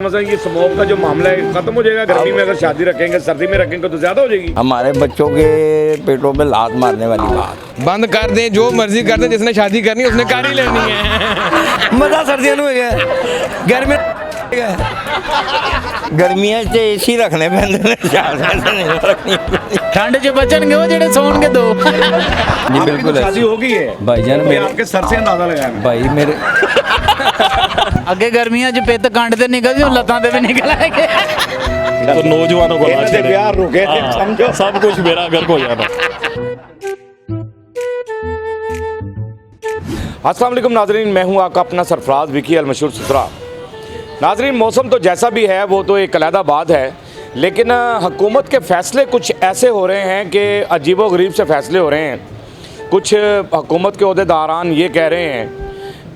मतलब ये स्मोक का जो मामला है खत्म हो जाएगा गर्मी में? अगर शादी रखेंगे सर्दी में रखेंगे तो ज्यादा हो जाएगी। हमारे बच्चों के पेटों पे लात मारने वाली बात बंद कर दें, जो मर्जी कर दें, जिसने शादी करनी है उसने कर ही लेनी है। मजा सर्दियों में गया गर्मी गर्मियां च एसी रखने पैंदे ठंड च बचन वो जेडे सोन के दो। जी बिल्कुल तो शादी हो गई है भाईजान मैं मेरे आपके सर से अंदाजा लगाया मैं। भाई मेरे अगे गर्मियां च पित कंड ते निकल जो लतां ते भी निकल आएंगे। तो नौजवानों को इन्होंने लाश देने। प्यार रुके थे, हाँ, समझो। सब कुछ मेरा घर को जाना। अस्सलाम वालेकुम नाजरीन, मैं हूं आपका अपना सरफराज विकी अल मशहूर सुथरा। नाजरीन, मौसम तो जैसा भी है वो तो एक अलहदा बात है, लेकिन हुकूमत के फ़ैसले कुछ ऐसे हो रहे हैं कि अजीबो-गरीब से फ़ैसले हो रहे हैं। कुछ हुकूमत के ओहदेदारान ये कह रहे हैं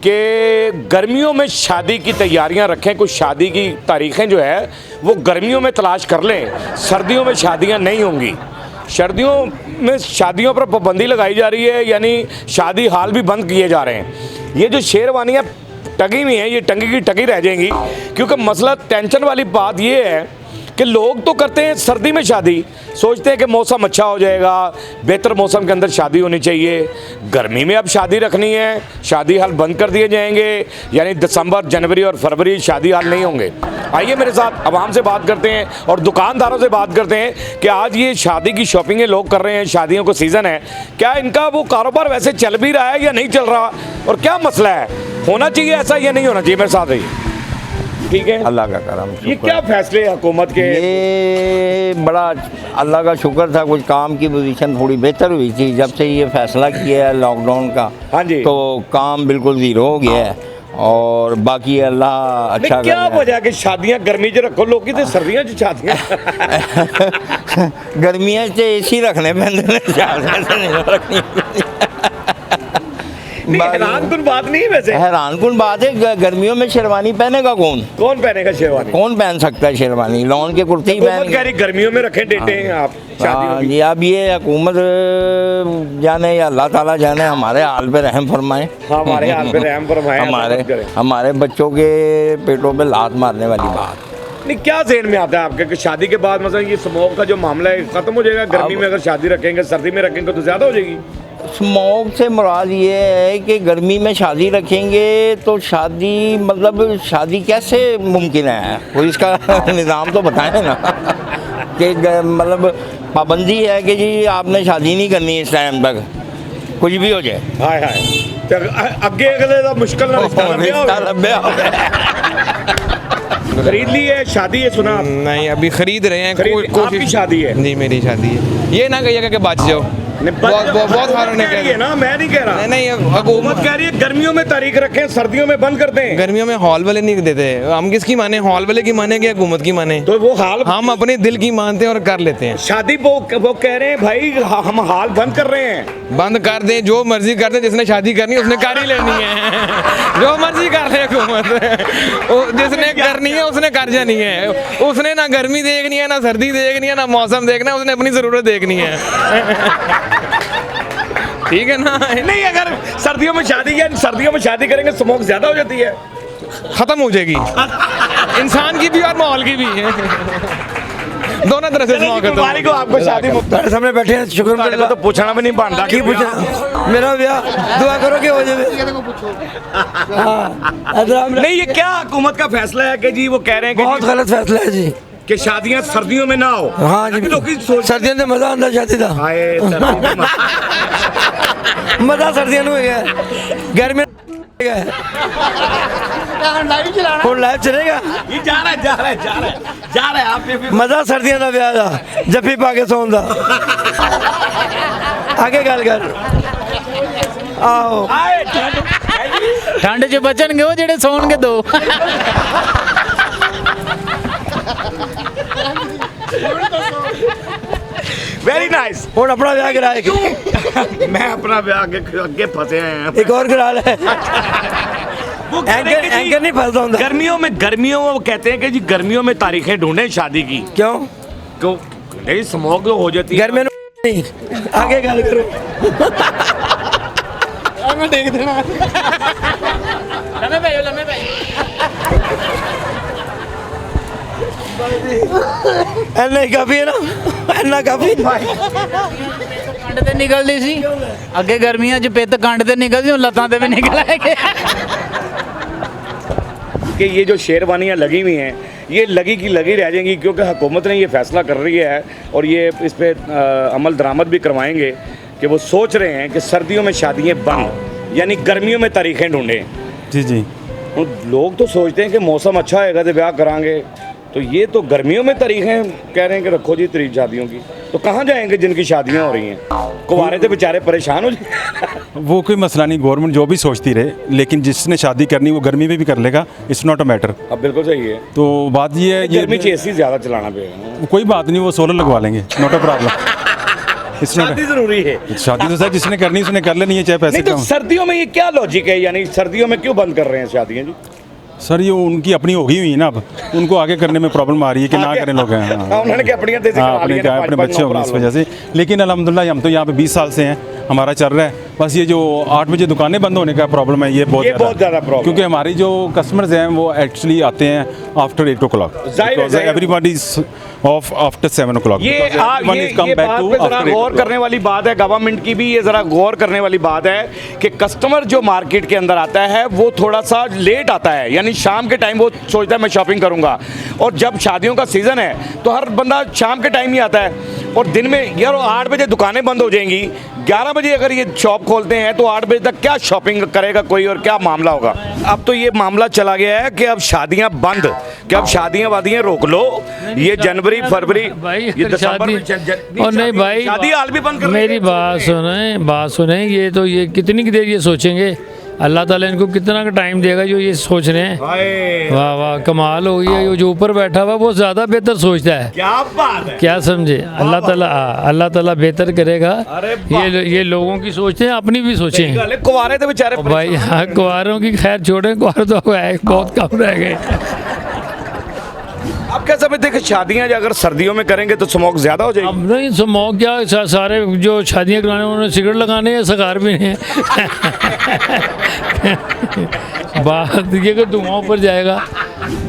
कि गर्मियों में शादी की तैयारियां रखें, कुछ शादी की तारीखें जो है वो गर्मियों में तलाश कर लें, सर्दियों में शादियां नहीं होंगी। सर्दियों में शादियों पर पाबंदी लगाई जा रही है, यानी शादी हाल भी बंद किए जा रहे हैं। ये जो शेरवानियाँ टंगी हुई हैं ये टंगी की टंगी रह जाएंगी, क्योंकि मसला टेंशन वाली बात ये है कि लोग तो करते हैं सर्दी में शादी, सोचते हैं कि मौसम अच्छा हो जाएगा, बेहतर मौसम के अंदर शादी होनी चाहिए। गर्मी में अब शादी रखनी है, शादी हाल बंद कर दिए जाएंगे, यानी दिसंबर, जनवरी और फरवरी शादी हाल नहीं होंगे। आइए मेरे साथ आवाम से बात करते हैं और दुकानदारों से बात करते हैं कि आज ये शादी की शॉपिंगें लोग कर रहे हैं, शादियों का सीज़न है, क्या इनका वो कारोबार वैसे चल भी रहा है या नहीं चल रहा, और क्या मसला है, होना चाहिए ऐसा या नहीं होना चाहिए। मेरे साथ रहिए, ठीक है। अल्लाह का करम ये क्या फैसले हुकूमत के? ये बड़ा अल्लाह का शुक्र था, कुछ काम की पोजीशन थोड़ी बेहतर हुई थी जब से ये फैसला किया है लॉकडाउन का। हाँ जी। तो काम बिल्कुल ज़ीरो हो गया है और बाकी अल्लाह अच्छा क्या कर रहा है। वजह कि शादियां गर्मी च रखो, लोग की तो सर्दियां च शादियां। गर्मियां च एसी रखने पैंदे नहीं, हैरान कुन बात नहीं है वैसे। हैरान कुन बात है, गर्मियों में शेरवानी पहनेगा कौन? कौन पहनेगा शेरवानी? कौन पहन सकता है शेरवानी? लॉन के कुर्ते ही हुकूमत कह पहन। रही गर्मियों में रखें डेटे हैं आप शादियों की। ये अब ये हुकूमत जाने या अल्लाह ताला जाने, हमारे हाल पे रहम फरमाए। हमारे हाल पे रहम फरमाए, ऐसा मत करें। हमारे बच्चों के पेटों पे लात मारने वाली बात। नहीं, क्या ज़हन में आता है आपके कि शादी के बाद मतलब ये स्मोक का जो मामला है खत्म हो जाएगा गर्मी में? अगर शादी रखेंगे सर्दी में रखेंगे तो ज़्यादा हो जाएगी। स्मोक से मुराद ये है कि गर्मी में शादी रखेंगे तो शादी मतलब शादी कैसे मुमकिन है, कोई इसका निज़ाम तो बताएं ना। कि मतलब पाबंदी है कि जी आपने शादी नहीं करनी इस टाइम तक, कुछ भी हो जाए। हाय हाय, तो अगे अगले का मुश्किल ना रिश्ता लंबा हो गया। खरीद ली है शादी है, सुना आप? नहीं, अभी खरीद रहे हैं। आपकी शादी है? जी मेरी शादी है। ये ना कहिएगा कि बच जाओ, बहुत हारों ने कह रही है ना, मैं नहीं कह रहा। नहीं, हुकूमत कह रही है गर्मियों में तारीख रखें, सर्दियों में बंद कर दें। गर्मियों में हॉल वाले नहीं देते, हम किसकी माने? हॉल वाले की माने कि हुकूमत की माने? तो वो हाल हम अपने दिल की मानते हैं और कर लेते हैं। शादी वो कह रहे हैं भाई हम हाल बंद कर रहे हैं। बंद कर दें, जो मर्जी कर दें, जिसने शादी करनी है उसने कर ही लेनी है। जो मर्जी कर ले हुकूमत, जिसने करनी है उसने कर जानी है। उसने ना गर्मी देखनी है, ना सर्दी देखनी है, ना मौसम देखना है, उसने अपनी ज़रूरत देखनी है। ठीक है ना? नहीं, अगर सर्दियों में शादी या सर्दियों में शादी करेंगे स्मोक ज्यादा हो जाती है, खत्म हो जाएगी, इंसान की भी और माहौल की भी है। दोनों तरह से स्मोक खत्म को आपको शादी मुक्त ਤੁਹਾਡੇ ਸਾਹਮਣੇ ਬੈਠੇ हैं शुक्र ਤੁਹਾਡੇ ਤੋਂ ਤਾਂ ਪੁੱਛਣਾ ਵੀ ਨਹੀਂ ਬਣਦਾ की पूछना मेरा ब्याह दुआ करो कि हो जाए। हाँ नहीं, ये क्या हुकूमत का फैसला है कि जी वो कह रहे हैं बहुत गलत फैसला है जी। कि शादियां सर्दियों में ना हो। हाँ जी, अभी लोग की सोच सर्दियों में मजा आंदा शादी का, आए सर्दी में मत- मजा सर्दियों में गया गर्मी ਹੁਣ ਲਾਈਵ ਚਲੇਗਾ। ये जा रहा है आप ये फिर- ਮਜ਼ਾ ਸਰਦੀਆਂ ਦਾ ਵਿਆਹ ਦਾ ਜੱਫੀ ਪਾ ਕੇ ਸੌਣ ਦਾ। ਆਗੇ ਗੱਲ ਕਰ ਆਓ। आए, ठंड च बचन वो जेडे सोन के दो। Very nice. ਹੁਣ ਆਪਣਾ ਵਿਆਹ ਕਰਾ ਇੱਕ मैं अपना ब्याह आगे फंसे हैं। ਇੱਕ ਹੋਰ ਕਰਾ ਲੈ। वो कह रहे हैं कि जी, एंकर नहीं फंसता ਹੁੰਦਾ। गर्मियों में वो कहते हैं कि जी गर्मियों में तारीखें ढूंढें शादी की, क्यों? क्यों नहीं स्मोक हो जाती है। गर्मी नहीं आगे ਗੱਲ करो। मैं देख देना। लम्बे भाई ਇੰਨਾ ਹੀ ਕਾਫੀ ਹੈ ਨਾ ਇੰਨਾ ਕਾਫੀ ਕੰਡ ਤੇ ਨਿਕਲਦੀ ਸੀ ਅੱਗੇ ਗਰਮੀਆਂ 'ਚ ਪਿੱਤ ਕੰਡ ਤੇ ਨਿਕਲਦੀ ਹੁਣ ਲੱਤਾਂ ਤੇ ਵੀ ਨਿਕਲ ਆਏਗੇ कि ये जो शेरवानियाँ लगी हुई हैं ये लगी की लगी रह जाएंगी क्योंकि हुकूमत ने ये फैसला कर रही है और ये इस पर अमल दरामद भी करवाएंगे कि वो सोच रहे हैं कि सर्दियों में शादियाँ बंद यानी गर्मियों में तारीखें ढूंढें। जी जी लोग तो सोचते हैं कि मौसम अच्छा होगा तो ब्याह कराएंगे तो ये तो गर्मियों में तारीखें कह रहे हैं कि रखो जी तारीख शादियों की तो कहाँ जाएंगे जिनकी शादियाँ हो रही हैं कुंवारे तो बेचारे परेशान हो जाए। वो कोई मसला नहीं, गवर्नमेंट जो भी सोचती रहे लेकिन जिसने शादी करनी वो गर्मी में भी कर लेगा, इट्स नॉट अ मैटर। अब बिल्कुल सही है तो बात ये है गर्मी में एसी ज़्यादा चलाना पड़ेगा कोई बात नहीं, वो सोलर लगवा लेंगे, नॉट अ प्रॉब्लम। शादी जरूरी है, शादी तो सर जिसने करनी उसने कर लेनी है चाहे पैसे नहीं तो कम। सर्दियों में ये क्या लॉजिक है, यानी सर्दियों में क्यों बंद कर रहे हैं शादियाँ जी? सर ये उनकी अपनी होगी हुई है ना, अब उनको आगे करने में प्रॉब्लम आ रही है कि ना करें लोग हैं। हाँ, उन्होंने क्या अपनी देसी हाँ, करा ली है ना, अपने पाँच बच्चे हो गए इस प्रॉब्लम। वजह से। लेकिन अल्हम्दुलिल्लाह हम तो यहाँ पे 20 साल से हैं, हमारा चल रहा है। बस ये जो 8 बजे दुकानें बंद होने का प्रॉब्लम है ये बहुत ज़्यादा प्रॉब्लम, क्योंकि हमारी जो कस्टमर्स हैं वो एक्चुअली आते हैं after 8 o'clock, everybody of after 7 o'clock। ये बात पे जरा गौर करने वाली बात है, गवर्नमेंट की भी ये ज़रा गौर करने वाली बात है कि कस्टमर जो मार्केट के अंदर आता है वो थोड़ा सा लेट आता है, यानी शाम के टाइम वो सोचता है मैं शॉपिंग करूंगा, और जब शादियों का सीज़न है तो हर बंदा शाम के टाइम ही आता है, और दिन में यार 8 बजे दुकानें बंद हो जाएंगी, 11 बजे अगर ये शॉप खोलते हैं तो 8 बजे तक क्या शॉपिंग करेगा कोई और क्या मामला होगा। अब तो ये मामला चला गया है कि अब शादियां बंद, कि अब शादियां वादियां रोक लो, ये जनवरी फरवरी भाई ये दिसंबर में और नहीं भाई शादी हाल भी बंद कर मेरी बात सुने ये तो ये कितनी देर ये सोचेंगे, अल्लाह ताला इनको कितना का टाइम देगा जो ये सोच रहे हैं। वाह वाह कमाल हो गई है, जो ऊपर बैठा हुआ वो ज़्यादा बेहतर सोचता है, क्या बात है, क्या समझे। अल्लाह ताला बेहतर करेगा। ये लोगों की सोचते हैं, अपनी भी सोचें। कुंवारे तो बेचारे भाई हाँ कुंवारों की खैर छोड़ें, कुंवारे तो बहुत कम रह गए। आप क्या समझते हैं कि शादियां अगर सर्दियों में करेंगे तो स्मोक ज्यादा हो जाएगी? अब नहीं स्मोक क्या, सारे जो शादियां कराने उन्होंने सिगरेट लगाने हैं, सगार भी नहीं बात ये कि धुआं ऊपर जाएगा।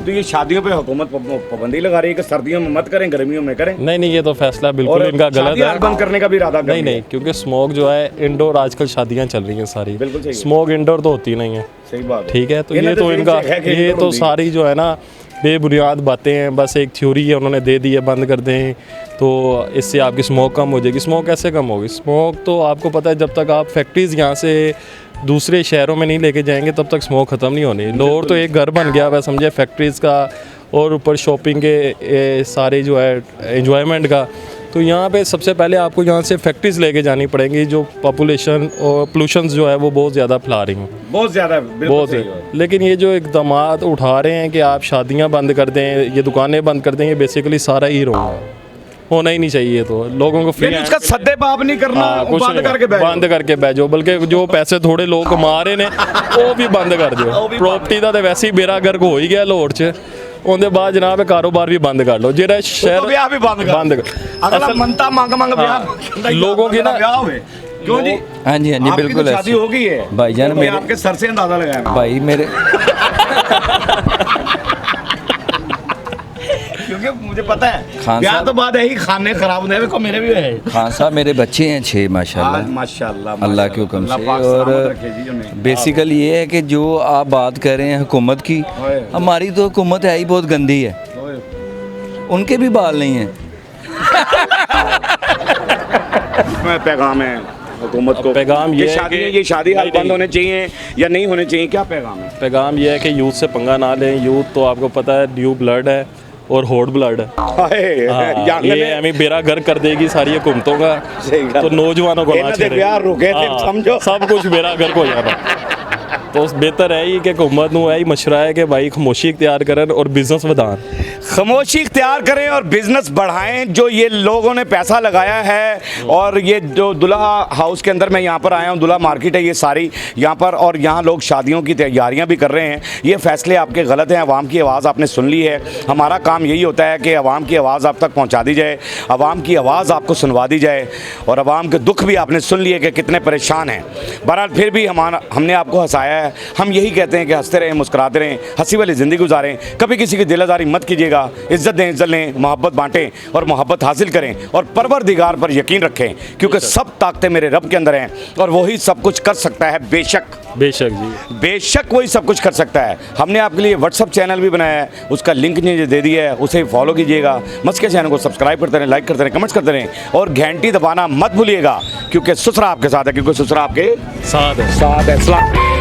तो ये शादियों पे हुकूमत पाबंदी लगा रही है कि सर्दियों में मत करें, गर्मियों में करें। नहीं ये तो फैसला बिल्कुल इनका गलत है। बंद करने का भी इरादा नहीं क्योंकि स्मोक जो है इंडोर आजकल शादियां चल रही हैं सारी, बिल्कुल सही, स्मोक इंडोर तो होती नहीं है। सही बात, ठीक है। तो ये तो इनका ये तो सारी जो है ना बेबुनियाद बातें हैं, बस एक थ्योरी है उन्होंने दे दी है बंद कर दें तो इससे आपकी स्मोक कम हो जाएगी। स्मोक कैसे कम होगी? स्मोक तो आपको पता है जब तक आप फैक्ट्रीज़ यहाँ से दूसरे शहरों में नहीं लेके जाएंगे तब तक स्मोक ख़त्म नहीं होनी। लाहौर तो एक घर बन गया वह समझे फैक्ट्रीज़ का, और ऊपर शॉपिंग के सारे जो है एंजॉयमेंट का। तो यहाँ पे सबसे पहले आपको यहाँ से फैक्ट्रीज लेके जानी पड़ेंगी, जो पॉपुलेशन और पोल्यूशन जो है वो बहुत ज़्यादा फैला रही हैं, बहुत ज़्यादा, बहुत है। लेकिन ये जो इकदाम उठा रहे हैं कि आप शादियाँ बंद कर दें, ये दुकानें बंद कर दें, ये बेसिकली सारा ही रॉन्ग है, होना ही नहीं चाहिए। तो लोगों को फ्री उसका सद्दे पाप नहीं करना, बंद करके बैठो, बल्कि जो पैसे थोड़े लोग कमा रहे ने वो भी बंद कर दो। प्रॉपर्टी का तो वैसे ही बेड़ा गर्क हो ही गया लाहौर च, ਉਹਦੇ ਬਾਅਦ ਜਨਾਬ ਕਾਰੋਬਾਰ भी बंद कर लो, ਜਿਹੜਾ शहर ब्याह भी बंद कर, अगला मनता मांग ब्याह लोगों की ना ब्याह हुए। क्यों जी? हाँ जी बिल्कुल शादी हो गई है भाईजान, मेरे आपके सर से अंदाजा लगाया भाई मेरे क्योंकि मुझे पता है खान ब्याह साहब तो बाद यही खाने खराब होने हैं, मेरे भी है। खान साहब मेरे बच्चे हैं 6 माशाल्लाह, माशाल्लाह अल्लाह के हुक्म से। और बेसिकली ये है कि जो आप बात कर रहे हैं हुकूमत की, हमारी तो हुकूमत है ही बहुत गंदी है, उनके भी बाल नहीं हैं। पैगाम है हुकूमत को, पैगाम ये शादी हाल बंद होने चाहिए या नहीं होने चाहिए, क्या पैगाम है? पैगाम ये है कि यूथ से पंगा ना लें। यूथ तो आपको पता है न्यू ब्लड है और हॉट ब्लड है, ये हमें बेड़ा घर कर देगी सारी हुकूमतों का, तो नौजवानों को ना छेड़े, रुके थे समझो सब कुछ बेड़ा घर हो जाना। तो बेहतर है ही कि हुकूमत नूं यही मशवरा है कि भाई खामोशी इख्तियार करें और बिजनेस बढ़ाएं, खामोशी इख्तियार करें और बिजनेस बढ़ाएं। जो ये लोगों ने पैसा लगाया है, और ये जो दुल्हा हाउस के अंदर मैं यहाँ पर आया हूँ, दुल्हा मार्केट है ये सारी यहाँ पर, और यहाँ लोग शादियों की तैयारियाँ भी कर रहे हैं। ये फैसले आपके गलत हैं, अवाम की आवाज़ आपने सुन ली है। हमारा काम यही होता है कि अवाम की आवाज़ आप तक पहुँचा दी जाए, अवाम की आवाज़ आपको सुनवा दी जाए, और अवाम के दुख भी आपने सुन लिए कि कितने परेशान हैं। बहरहाल फिर भी हमने आपको हंसाया है, हम यही कहते हैं कि हंसते रहें, मुस्कुराते रहें, हंसी वाली ज़िंदगी गुजारें, कभी किसी की दिल आज़ारी मत कीजिएगा। कीजिएगा, इज़्ज़त दें, इज़्ज़त लें, मोहब्बत बांटें और मोहब्बत हासिल करें और परवरदिगार पर यकीन रखें, क्योंकि सब ताकतें मेरे रब के अंदर हैं और वही सब कुछ कर सकता है। बेशक बेशक जी, बेशक वही सब कुछ कर सकता है। हमने आपके लिए व्हाट्सअप चैनल भी बनाया है, उसका लिंक नीचे दे दिया है, उसे फॉलो कीजिएगा। मस्के चैनल को सब्सक्राइब करते रहें, लाइक करते रहें, कमेंट्स करते रहें और घंटी दबाना मत भूलिएगा, क्योंकि ससुरा आपके साथ है, क्योंकि ससुरा आपके साथ है। साथ है।